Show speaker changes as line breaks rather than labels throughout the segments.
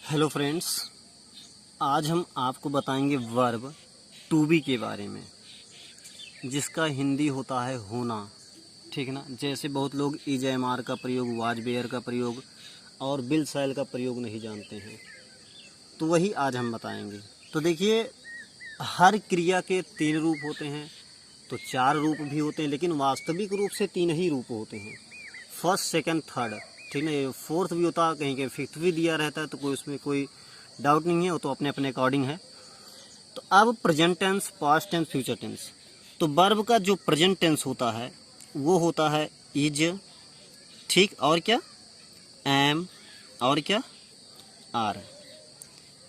Hello friends, आज हम आपको बताएंगे वर्ब टू बी के बारे में, जिसका हिंदी होता है होना। ठीक ना। जैसे बहुत लोग इज एम आर का प्रयोग, वाज बेयर का प्रयोग और बिल सैल का प्रयोग नहीं जानते हैं, तो वही आज हम बताएंगे। तो देखिए, हर क्रिया के 3 रूप होते हैं, तो 4 रूप भी होते हैं, लेकिन वास्तविक रूप से 3 ही रूप होते हैं, फर्स्ट सेकंड थर्ड। ठीक है, फोर्थ भी होता है, कहीं कहीं फिफ्थ भी दिया रहता है, तो कोई उसमें कोई डाउट नहीं है, वो तो अपने अपने अकॉर्डिंग है। तो अब present tense, past tense, future tense. तो वर्ब का जो प्रेजेंट टेंस होता है वो होता है इज, ठीक, और क्या एम, और क्या आर,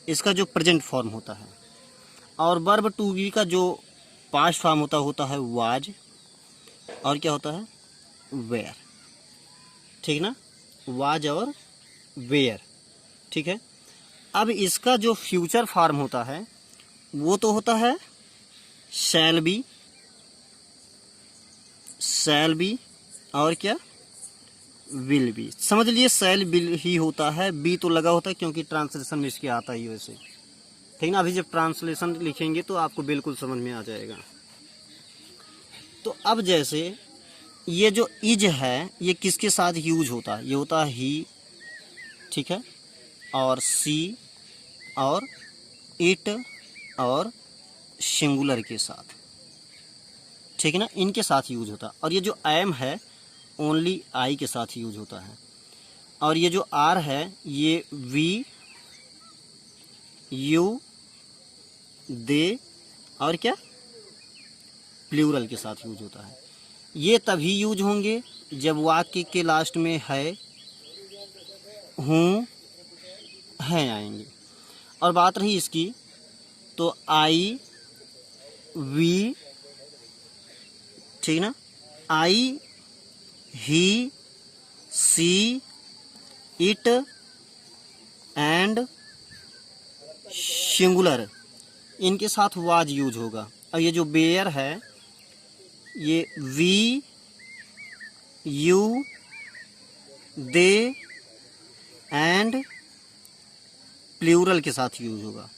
इसका जो प्रेजेंट फॉर्म होता है। और वर्ब टू बी का जो पास्ट फॉर्म होता है वाज, और क्या होता है वेयर। ठीक ना, वाज और वेयर। ठीक है। अब इसका जो फ्यूचर फॉर्म होता है वो तो होता है शैल बी, शैल बी, और क्या विल बी। समझ लिए, शैल विल ही होता है, बी तो लगा होता है क्योंकि ट्रांसलेशन में इसके आता ही वैसे। ठीक ना। अभी जब ट्रांसलेशन लिखेंगे तो आपको बिल्कुल समझ में आ जाएगा। तो अब जैसे ये जो इज है ये किसके साथ यूज होता है, ये होता है ही, ठीक है, और सी और इट और सिंगुलर के साथ। ठीक है ना, इनके साथ यूज होता है। और ये जो एम है ओनली आई के साथ यूज होता है। और ये जो आर है ये वी, यू, दे और क्या प्लूरल के साथ यूज होता है। ये तभी यूज होंगे जब वाक्य के लास्ट में है, हूँ, हैं आएंगे। और बात रही इसकी, तो आई, वी, ठीक ना, आई, he, she, it and singular, इनके साथ वाज यूज होगा। और ये जो बेयर है ये we, you, they and plural के साथ यूज होगा,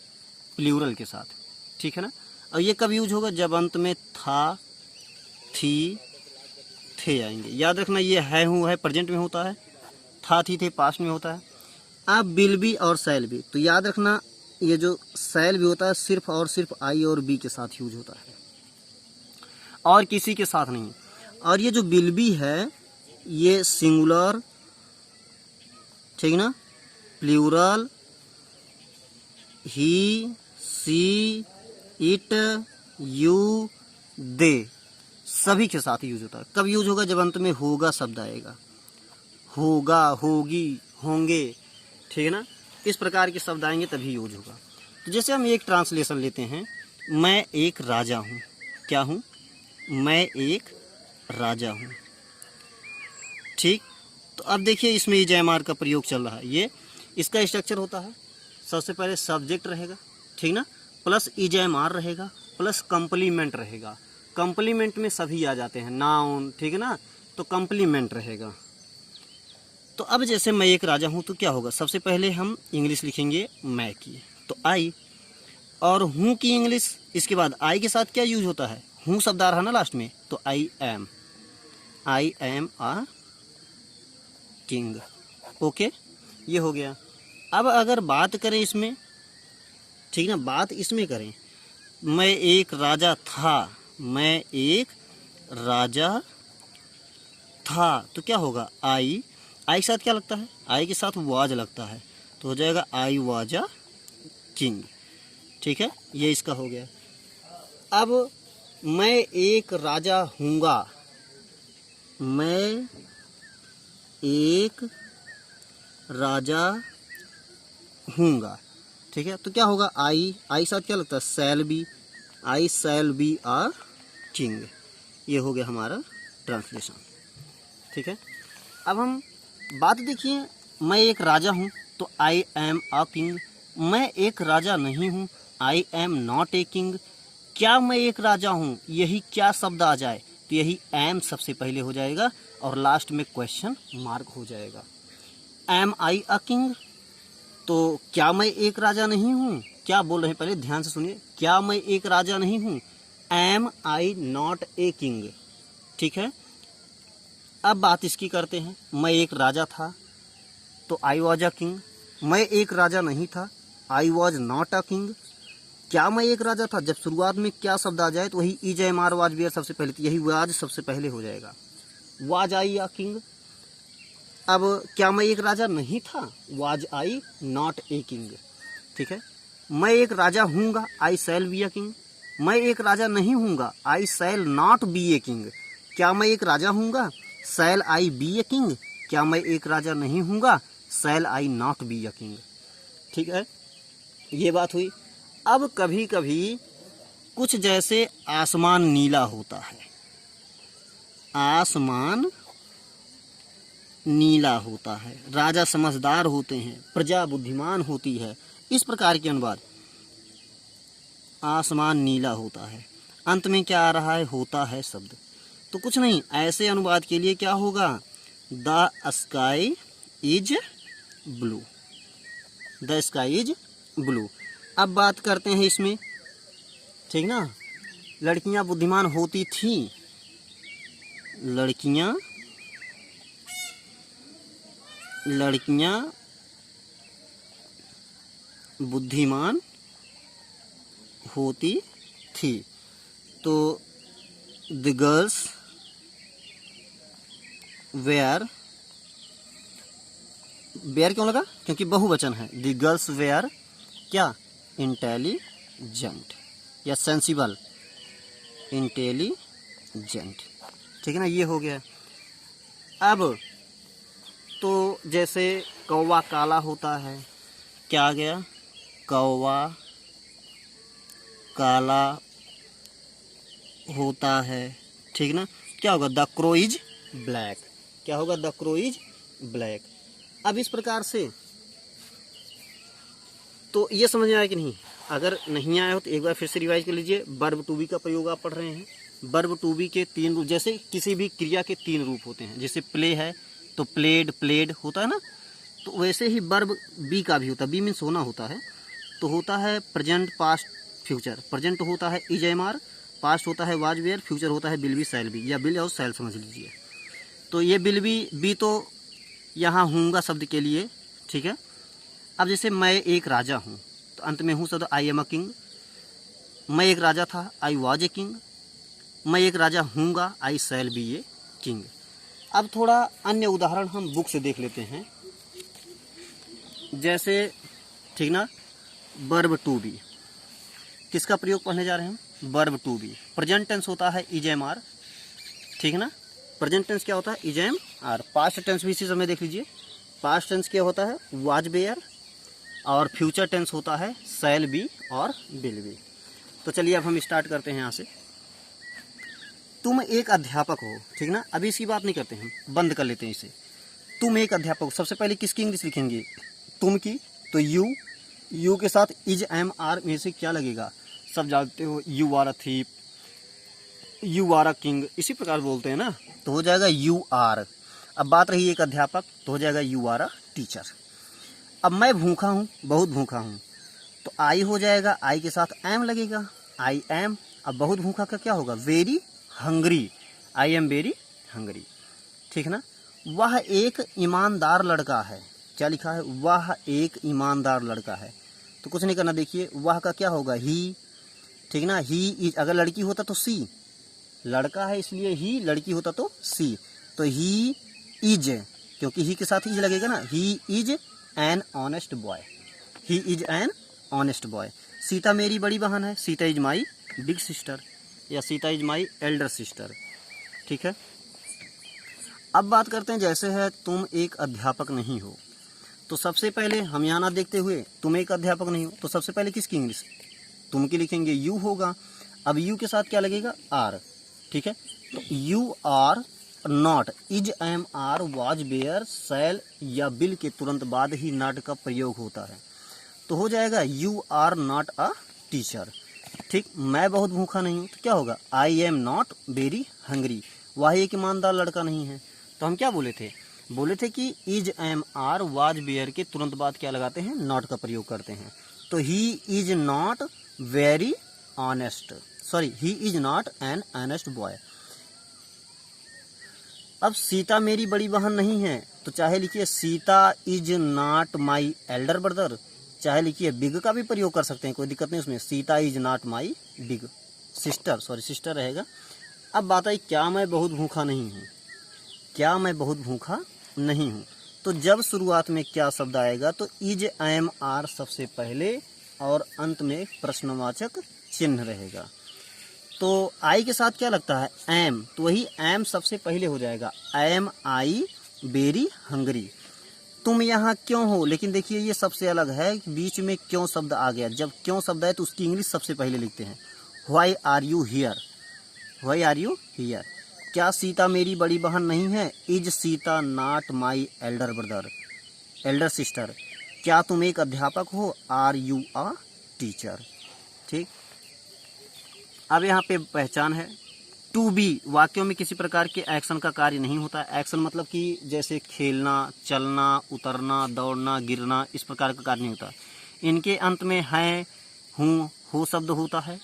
प्लूरल के साथ। ठीक है ना। और ये कब यूज होगा, जब अंत में था, थी, थे आएंगे। याद रखना, ये है, हूँ है प्रेजेंट में होता है, था, थी, थे पास्ट में होता है। अब विल बी और शैल बी, तो याद रखना ये जो शैल भी होता है सिर्फ और सिर्फ आई और बी के साथ यूज होता है, और किसी के साथ नहीं। और ये जो विल बी है ये सिंगुलर, ठीक ना, plural, he, she, it, you, they सभी के साथ यूज होता है। कब यूज होगा, जब अंत में होगा शब्द आएगा, होगा, होगी, होंगे। ठीक है ना, इस प्रकार के शब्द आएंगे तभी यूज होगा। तो जैसे हम एक ट्रांसलेशन लेते हैं, मैं एक राजा हूँ। क्या हूँ, मैं एक राजा हूँ। ठीक। तो अब देखिए इसमें इज एम आर का प्रयोग चल रहा है। ये इसका स्ट्रक्चर होता है, सबसे पहले सब्जेक्ट रहेगा, ठीक ना, प्लस इज एम आर रहेगा, प्लस कंप्लीमेंट रहेगा। कंप्लीमेंट में सभी आ जाते हैं, नाउन, ठीक है ना, तो कंप्लीमेंट रहेगा। तो अब जैसे मैं एक राजा हूँ तो क्या होगा, सबसे पहले हम इंग्लिश लिखेंगे मैं की, तो आई, और हूँ की इंग्लिश, इसके बाद आई के साथ क्या यूज होता है, हूँ शब्द आ रहा ना लास्ट में, तो I am a king. Okay, ये हो गया। अब अगर बात करें इसमें, ठीक ना, बात इसमें करें, मैं एक राजा था, मैं एक राजा था, तो क्या होगा, आई के साथ क्या लगता है, आई के साथ वाज लगता है, तो हो जाएगा आई वाज अ किंग। ठीक है, ये इसका हो गया। अब मैं एक राजा हूँगा, मैं एक राजा हूँगा, ठीक है, तो क्या होगा, आई के साथ क्या लगता है, shall be, I shall be a king. ये हो गया हमारा ट्रांसलेशन। ठीक है। अब हम बात देखिए, मैं एक राजा हूँ तो आई एम अ किंग, मैं एक राजा नहीं हूँ, आई एम नॉट ए किंग। क्या मैं एक राजा हूँ, यही क्या शब्द आ जाए, तो यही एम सबसे पहले हो जाएगा और लास्ट में क्वेश्चन मार्क हो जाएगा। एम आई अ किंग, तो क्या मैं एक राजा नहीं हूँ? क्या बोल रहे हैं पहले ध्यान से सुनिए। क्या मैं एक राजा नहीं हूँ? Am I not a king. ठीक है, अब बात इसकी करते हैं। मैं एक राजा था तो आई वॉज अ किंग। मैं एक राजा नहीं था, I was not a king. क्या मैं एक राजा था? जब शुरुआत में क्या शब्द आ जाए तो वही is am are was were सबसे पहले, यही वाज सबसे पहले हो जाएगा। Was I a king. अब क्या मैं एक राजा नहीं था? Was I not a king. ठीक है, मैं एक राजा हूँगा, I shall be a king. मैं एक राजा नहीं हूँगा, I shall not be a king. क्या मैं एक राजा हूँगा? शैल आई बी ए किंग। क्या मैं एक राजा नहीं हूँगा? शैल आई नॉट बी अ किंग। ठीक है, ये बात हुई। अब कभी कभी कुछ जैसे आसमान नीला होता है, आसमान नीला होता है, राजा समझदार होते हैं, प्रजा बुद्धिमान होती है, इस प्रकार के अनुवाद। आसमान नीला होता है, अंत में क्या आ रहा है? होता है शब्द। तो कुछ नहीं, ऐसे अनुवाद के लिए क्या होगा? The sky is blue. The sky is blue. अब बात करते हैं इसमें, ठीक ना। लड़कियां बुद्धिमान होती थी, लड़कियां बुद्धिमान होती थी। तो द गर्ल्स वेयर, वेयर क्यों लगा? क्योंकि बहुवचन है। द गर्ल्स वेयर क्या? इंटेलिजेंट या सेंसिबल, इंटेलिजेंट। ठीक है ना, ये हो गया। अब तो जैसे कौवा काला होता है, क्या आ गया? कौवा काला होता है। ठीक ना, क्या होगा? The crow is black. क्या होगा? The crow is black. अब इस प्रकार से तो ये समझ में आया कि नहीं? अगर नहीं आया हो तो एक बार फिर से रिवाइज कर लीजिए। वर्ब टू बी का प्रयोग आप पढ़ रहे हैं। वर्ब टू बी के 3 रूप, जैसे किसी भी क्रिया के 3 रूप होते हैं। जैसे प्ले है तो प्लेड, प्लेड होता है ना, तो वैसे ही वर्ब बी का भी होता है। बी मीन्स होना होता है, तो होता है प्रेजेंट, पास्ट, फ्यूचर। प्रेजेंट होता है इज एम आर, पास्ट होता है वाज वेयर, फ्यूचर होता है विल बी, शैल बी, या विल और शैल समझ लीजिए। तो ये विल बी तो यहाँ हूँगा शब्द के लिए। ठीक है, अब जैसे मैं एक राजा हूँ तो अंत में हूँ शब्द आई एम अ किंग। मैं एक राजा था, आई वॉज ए किंग। मैं एक राजा हूँगा, I shall B a king. अब थोड़ा अन्य उदाहरण हम बुक से देख लेते हैं। जैसे, ठीक ना, वर्ब टू बी, किसका प्रयोग पढ़ने जा रहे हैं हम? Verb to be. Present tense होता है इज एम आर। ठीक है ना, प्रेजेंट टेंस क्या होता है? Is am are. Past tense भी इसी समय देख लीजिए। पास्ट टेंस क्या होता है? Was were. और फ्यूचर टेंस होता है शैल बी और विल बी। तो चलिए अब हम स्टार्ट करते हैं यहाँ से। तुम एक अध्यापक हो, ठीक ना, अभी इसकी बात नहीं करते, हम बंद कर लेते हैं इसे। तुम एक अध्यापक हो, सबसे पहले किसकी इंग्लिश लिखेंगे? तुम की। तो यू के साथ इज एम आर में से क्या लगेगा? सब जानते हो, you are a thief, you are a king, इसी प्रकार बोलते हैं ना, तो हो जाएगा यू आर। अब बात रही एक अध्यापक, तो हो जाएगा यू आर अ टीचर। अब मैं भूखा हूँ, बहुत भूखा हूँ, तो आई हो जाएगा, आई के साथ एम लगेगा, आई एम। अब बहुत भूखा का क्या होगा? Very hungry, I am very hungry. ठीक ना, वह एक ईमानदार लड़का है। क्या लिखा है? वह एक ईमानदार लड़का है। तो कुछ नहीं करना, देखिए वह का क्या होगा? ही। ठीक ना, ही इज, अगर लड़की होता तो सी, लड़का है इसलिए ही, लड़की होता तो सी। तो ही इज, क्योंकि ही के साथ इज लगेगा ना, he is an honest boy, he is an honest boy. Sita मेरी बड़ी बहन है, Sita is my big sister, या Sita is my elder sister. ठीक है, अब बात करते हैं, जैसे है तुम एक अध्यापक नहीं हो, तो सबसे पहले हम यहाँ ना देखते हुए तुम एक अध्यापक नहीं हो, तो सबसे पहले किसकी इंग्लिश? तुम की लिखेंगे, यू होगा। अब यू के साथ क्या लगेगा? आर। ठीक है, तो you are not, is am are was were shall या विल के तुरंत बाद ही नॉट का प्रयोग होता है, तो हो जाएगा you are not a teacher. ठीक, मैं बहुत भूखा नहीं हूँ, तो क्या होगा? I am not very hungry. वह एक ईमानदार लड़का नहीं है, तो हम क्या बोले थे? बोले थे कि is am are was were के तुरंत बाद क्या लगाते हैं, नॉट का प्रयोग करते हैं। तो he is not very honest, sorry he is not an honest boy. अब सीता मेरी बड़ी बहन नहीं है, तो चाहे लिखिए Sita is not my elder brother, चाहे लिखिए बिग का भी प्रयोग कर सकते हैं, कोई दिक्कत नहीं उसमें। Sita is not my big sister, sorry sister रहेगा। अब बात आई क्या मैं बहुत भूखा नहीं हूँ, क्या मैं बहुत भूखा नहीं हूँ। तो जब शुरुआत में क्या शब्द आएगा तो इज एम आर सबसे पहले और अंत में प्रश्नवाचक चिन्ह रहेगा। तो आई के साथ क्या लगता है, एम, तो वही एम सबसे पहले हो जाएगा। एम आई वेरी हंगरी, तुम यहाँ क्यों हो। लेकिन देखिए ये सबसे अलग है, बीच में क्यों शब्द आ गया। जब क्यों शब्द आए तो उसकी इंग्लिश सबसे पहले लिखते हैं, why are you here, why are you here. क्या सीता मेरी बड़ी बहन नहीं है, is Sita not my elder brother, elder sister. क्या तुम एक अध्यापक हो, आर यू अ टीचर। ठीक, अब यहाँ पे पहचान है। टू बी वाक्यों में किसी प्रकार के एक्शन का कार्य नहीं होता। एक्शन मतलब कि जैसे खेलना, चलना, उतरना, दौड़ना, गिरना, इस प्रकार का कार्य नहीं होता। इनके अंत में है, हूँ, हो शब्द होता है।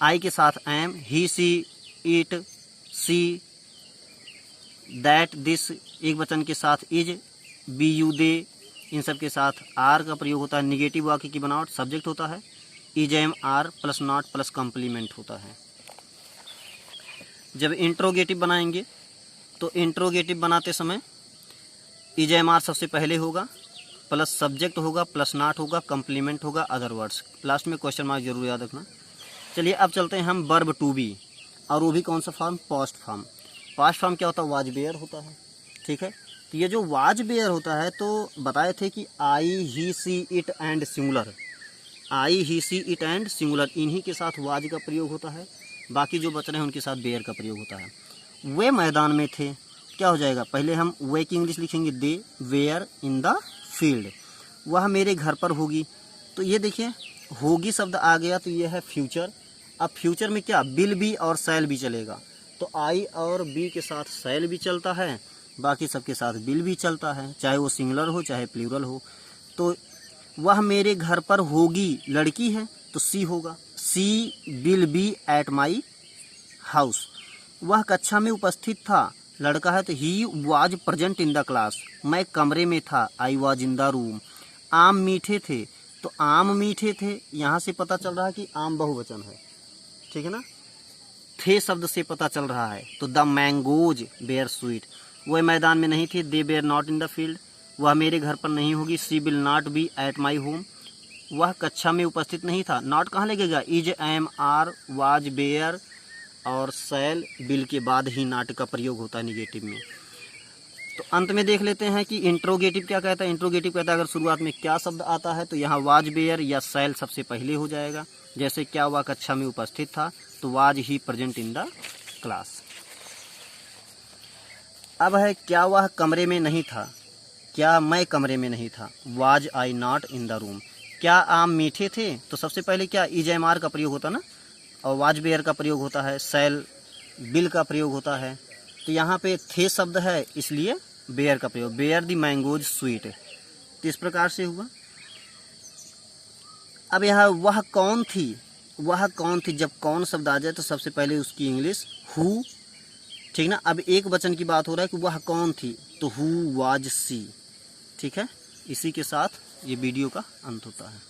आई के साथ am, he, she, it, she, that, this, एक वचन के साथ इज, बी, यू, दे, इन सब के साथ आर का प्रयोग होता है। निगेटिव वाक्य की बनावट सब्जेक्ट होता है। Is am are plus not plus complement होता है। जब इंट्रोगेटिव बनाएंगे तो इंट्रोगेटिव बनाते समय इज एम आर सबसे पहले होगा, प्लस सब्जेक्ट होगा, प्लस नॉट होगा, कॉम्प्लीमेंट होगा, अदर वर्ड्स, लास्ट में क्वेश्चन मार्क जरूर याद रखना। चलिए अब चलते हैं हम वर्ब टू बी, और वो भी कौन सा form, past form. Past form क्या होता है, वाज वेयर होता है। ठीक है, तो ये जो वाज वेयर होता है तो बताए थे कि I, he, she, it and singular, I, he, she, it and singular, इन्हीं के साथ वाज का प्रयोग होता है। बाकी जो बच रहे हैं उनके साथ बेयर का प्रयोग होता है। वे मैदान में थे, क्या हो जाएगा, पहले हम वे की इंग्लिश लिखेंगे, दे वेयर इन द फील्ड। वह मेरे घर पर होगी, तो ये देखिए होगी शब्द आ गया, तो ये है फ्यूचर। अब फ्यूचर में क्या, विल बी और शैल भी चलेगा, तो आई और बी के साथ शैल भी चलता है, बाकी सबके साथ विल भी चलता है, चाहे वो सिंगुलर हो चाहे प्लूरल हो। तो वह मेरे घर पर होगी, लड़की है तो सी होगा, she will be at my house. वह कक्षा में उपस्थित था, लड़का है तो he was present in the class. मैं कमरे में था, I was in the room. आम मीठे थे, तो आम मीठे थे, यहाँ से पता चल रहा है कि आम बहुवचन है। ठीक है ना, थे शब्द से पता चल रहा है। तो द मैंगोज बेयर स्वीट, वह मैदान में नहीं थे, they were not in the field. वह मेरे घर पर नहीं होगी, she will not be at my home. वह कक्षा में उपस्थित नहीं था, नॉट कहाँ लगेगा, is am are was were और शैल विल के बाद ही नॉट का प्रयोग होता है निगेटिव में। तो अंत में देख लेते हैं कि इंट्रोगेटिव क्या कहता है। इंट्रोगेटिव कहता है अगर शुरुआत में क्या शब्द आता है तो यहाँ वाज बेयर या शैल सबसे पहले हो जाएगा। जैसे क्या वह कक्षा में उपस्थित था, तो was he present in the class. अब है क्या वह कमरे में नहीं था, क्या मैं कमरे में नहीं था, was I not in the room. क्या आम मीठे थे, तो सबसे पहले क्या इज एम आर का प्रयोग होता ना, और वाज बेयर का प्रयोग होता है, शैल बिल का प्रयोग होता है। तो यहाँ पे थे शब्द है इसलिए बेयर का प्रयोग, बेयर दी मैंगोज स्वीट, तो इस प्रकार से हुआ। अब यहाँ वह कौन थी, वह कौन थी, जब कौन शब्द आ जाए तो सबसे पहले उसकी इंग्लिश हु। ठीक ना, अब एक वचन की बात हो रहा है कि वह कौन थी, तो हु वाज सी। ठीक है, इसी के साथ ये वीडियो का अंत होता है।